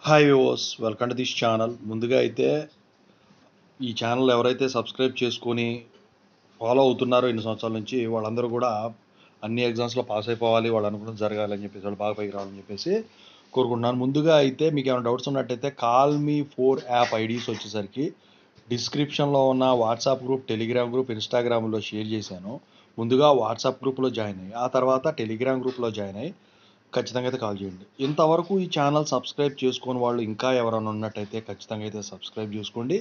Hi viewers, welcome to this channel. ముందుగా అయితే ఈ ఛానల్ ఎవరైతే సబ్స్క్రైబ్ చేసుకొని ఫాలో అవుతున్నారో ఇన్ని సంవత్సరాల నుంచి వాళ్ళందరూ కూడా అన్ని ఎగ్జామ్స్లో పాస్ అయిపోవాలి, వాళ్ళు అనుకున్నది జరగాలని చెప్పేసి, వాళ్ళు బాగా పైకి రావాలని చెప్పేసి కోరుకుంటున్నాను. ముందుగా అయితే మీకు ఏమైనా డౌట్స్ ఉన్నట్టయితే CallMe4 యాప్ ఐడీస్ వచ్చేసరికి డిస్క్రిప్షన్లో ఉన్న వాట్సాప్ గ్రూప్, టెలిగ్రామ్ గ్రూప్, ఇన్స్టాగ్రామ్లో షేర్ చేశాను. ముందుగా వాట్సాప్ గ్రూప్లో జాయిన్ అయ్యి, ఆ తర్వాత టెలిగ్రామ్ గ్రూప్లో జాయిన్ అయ్యి ఖచ్చితంగా అయితే కాల్ చేయండి. ఇంతవరకు ఈ ఛానల్ సబ్స్క్రైబ్ చేసుకొని వాళ్ళు ఇంకా ఎవరైనా ఉన్నట్టయితే ఖచ్చితంగా అయితే సబ్స్క్రైబ్ చేసుకోండి.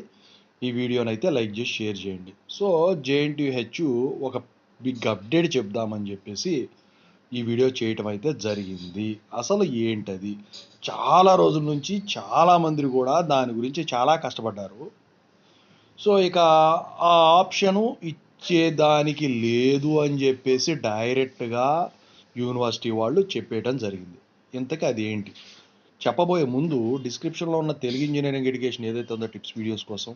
ఈ వీడియోని అయితే లైక్ చేసి షేర్ చేయండి. సో JNTU ఒక బిగ్ అప్డేట్ చెప్దామని చెప్పేసి ఈ వీడియో చేయటం అయితే జరిగింది. అసలు ఏంటది? చాలా రోజుల నుంచి చాలామంది కూడా దాని గురించి చాలా కష్టపడ్డారు. సో ఇక ఆ ఆప్షను ఇచ్చేదానికి లేదు అని చెప్పేసి డైరెక్ట్గా యూనివర్సిటీ వాళ్ళు చెప్పేయడం జరిగింది. ఇంతకీ అది ఏంటి చెప్పబోయే ముందు డిస్క్రిప్షన్లో ఉన్న తెలుగు ఇంజనీరింగ్ ఎడ్యుకేషన్ ఏదైతే ఉందో టిప్స్ వీడియోస్ కోసం,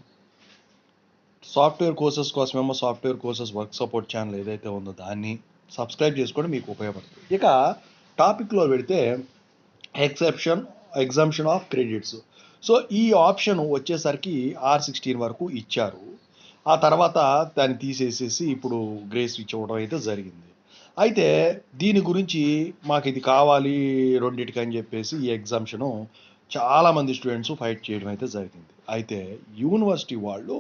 సాఫ్ట్వేర్ కోర్సెస్ కోసమేమో software courses work support channel ఏదైతే ఉందో దాన్ని సబ్స్క్రైబ్ చేసుకోవడం మీకు ఉపయోగపడుతుంది. ఇక టాపిక్లో పెడితే ఎగ్జామ్షన్ ఆఫ్ క్రెడిట్స్. సో ఈ ఆప్షన్ వచ్చేసరికి R16 వరకు ఇచ్చారు. ఆ తర్వాత దాన్ని తీసేసేసి ఇప్పుడు గ్రేస్ ఇవ్వడం అయితే జరిగింది. అయితే దీని గురించి మాకు ఇది కావాలి రెండిటికి అని చెప్పేసి ఈ ఎగ్జామ్షను చాలామంది స్టూడెంట్స్ ఫైట్ చేయడం అయితే జరిగింది. అయితే యూనివర్సిటీ వాళ్ళు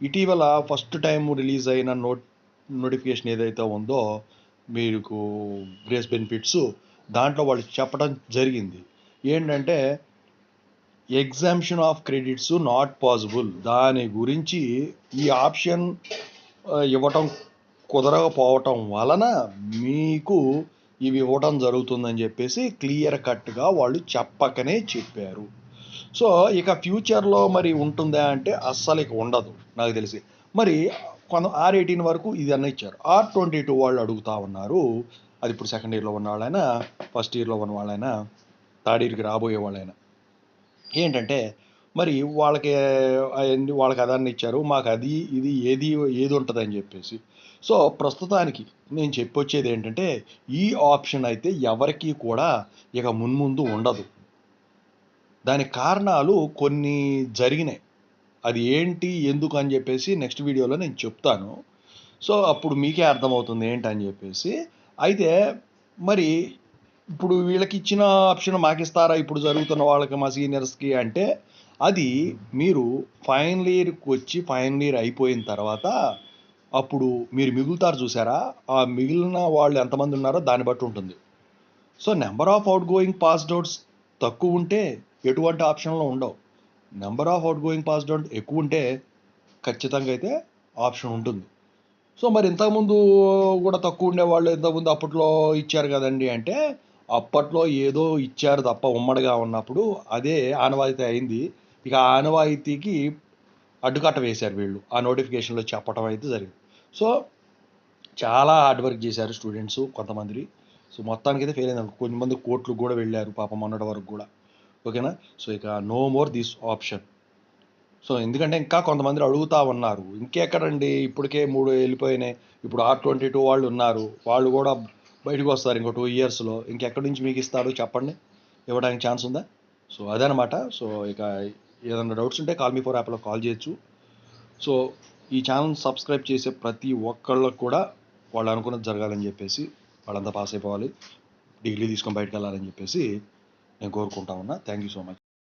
ఇటీవల ఫస్ట్ టైం రిలీజ్ అయిన నోటిఫికేషన్ ఏదైతే ఉందో మీకు గ్రేస్ బెనిఫిట్స్, దాంట్లో వాళ్ళు చెప్పడం జరిగింది ఏంటంటే exemption of credits not possible. దాని గురించి ఈ ఆప్షన్ ఇవ్వటం కుదరకపోవటం వలన మీకు ఇవి ఇవ్వటం జరుగుతుందని చెప్పేసి క్లియర్ కట్గా వాళ్ళు చెప్పకనే చెప్పారు. సో ఇక ఫ్యూచర్లో మరి ఉంటుందా అంటే అస్సలు ఇక ఉండదు నాకు తెలిసి. మరి R18 వరకు ఇది అన్న ఇచ్చారు. R22 వాళ్ళు అడుగుతా ఉన్నారు. అది ఇప్పుడు సెకండ్ ఇయర్లో ఉన్న వాళ్ళైనా, ఫస్ట్ ఇయర్లో ఉన్న వాళ్ళైనా, థర్డ్ ఇయర్కి రాబోయే వాళ్ళైనా ఏంటంటే మరి వాళ్ళకి అదాన్ని ఇచ్చారు, మాకు అది ఇది ఏది ఉంటుంది అని చెప్పేసి. సో ప్రస్తుతానికి నేను చెప్పొచ్చేది ఏంటంటే ఈ ఆప్షన్ అయితే ఎవరికి కూడా ఇక మున్ముందు ఉండదు. దానికి కారణాలు కొన్ని జరిగినాయి. అది ఏంటి ఎందుకు అని చెప్పేసి నెక్స్ట్ వీడియోలో నేను చెప్తాను. సో అప్పుడు మీకే అర్థమవుతుంది ఏంటని చెప్పేసి. అయితే మరి ఇప్పుడు వీళ్ళకి ఇచ్చిన ఆప్షన్ మాకు ఇస్తారా ఇప్పుడు జరుగుతున్న వాళ్ళకి, మా సీనియర్స్కి అంటే అది మీరు ఫైనల్ ఇయర్కి వచ్చి ఫైనల్ ఇయర్ అయిపోయిన తర్వాత అప్పుడు మీరు మిగులుతారు చూసారా, ఆ మిగిలిన వాళ్ళు ఎంతమంది ఉన్నారో దాన్ని బట్టి ఉంటుంది. So number of out going passed outs తక్కువ ఉంటే ఎటువంటి ఆప్షన్లో ఉండవు. Number of out going passed out ఎక్కువ ఉంటే ఖచ్చితంగా అయితే ఆప్షన్ ఉంటుంది. సో మరి ఇంతకుముందు కూడా తక్కువ ఉండేవాళ్ళు ఇంతకుముందు అప్పట్లో ఇచ్చారు కదండి అంటే అప్పట్లో ఏదో ఇచ్చారు తప్ప ఉమ్మడిగా ఉన్నప్పుడు అదే ఆనవాయితీ అయింది. ఇక ఆ ఆనవాయితీకి అడ్డుకట్ట వేశారు వీళ్ళు ఆ నోటిఫికేషన్లో చెప్పడం అయితే జరిగింది. సో చాలా హార్డ్ వర్క్ చేశారు స్టూడెంట్స్ కొంతమంది. సో మొత్తానికి అయితే ఫెయిల్ అయింది. కొంతమంది కోర్టులు కూడా వెళ్ళారు పాపం మొన్నటి వరకు కూడా. ఓకేనా. సో ఇక no more this option. So ఎందుకంటే ఇంకా కొంతమంది అడుగుతూ ఉన్నారు. ఇంకెక్కడండి ఇప్పటికే 3 వెళ్ళిపోయినాయి. ఇప్పుడు R22 వాళ్ళు ఉన్నారు, వాళ్ళు కూడా బయటకు వస్తారు ఇంకో 2 ఇయర్స్లో. ఇంకెక్కడి నుంచి మీకు ఇస్తారు చెప్పండి, ఇవ్వడానికి ఛాన్స్ ఉందా? సో అదనమాట. సో ఇక ఏదైనా డౌట్స్ ఉంటే CallMe4 యాప్లో కాల్ చేయొచ్చు. సో ఈ ఛానల్ సబ్స్క్రైబ్ చేసే ప్రతి ఒక్కళ్ళకు కూడా వాళ్ళు అనుకున్నది జరగాలని చెప్పేసి, వాళ్ళంతా పాస్ అయిపోవాలి, డిగ్రీ తీసుకొని బయటకు వెళ్ళాలని చెప్పేసి నేను కోరుకుంటా ఉన్నా. Thank you so much.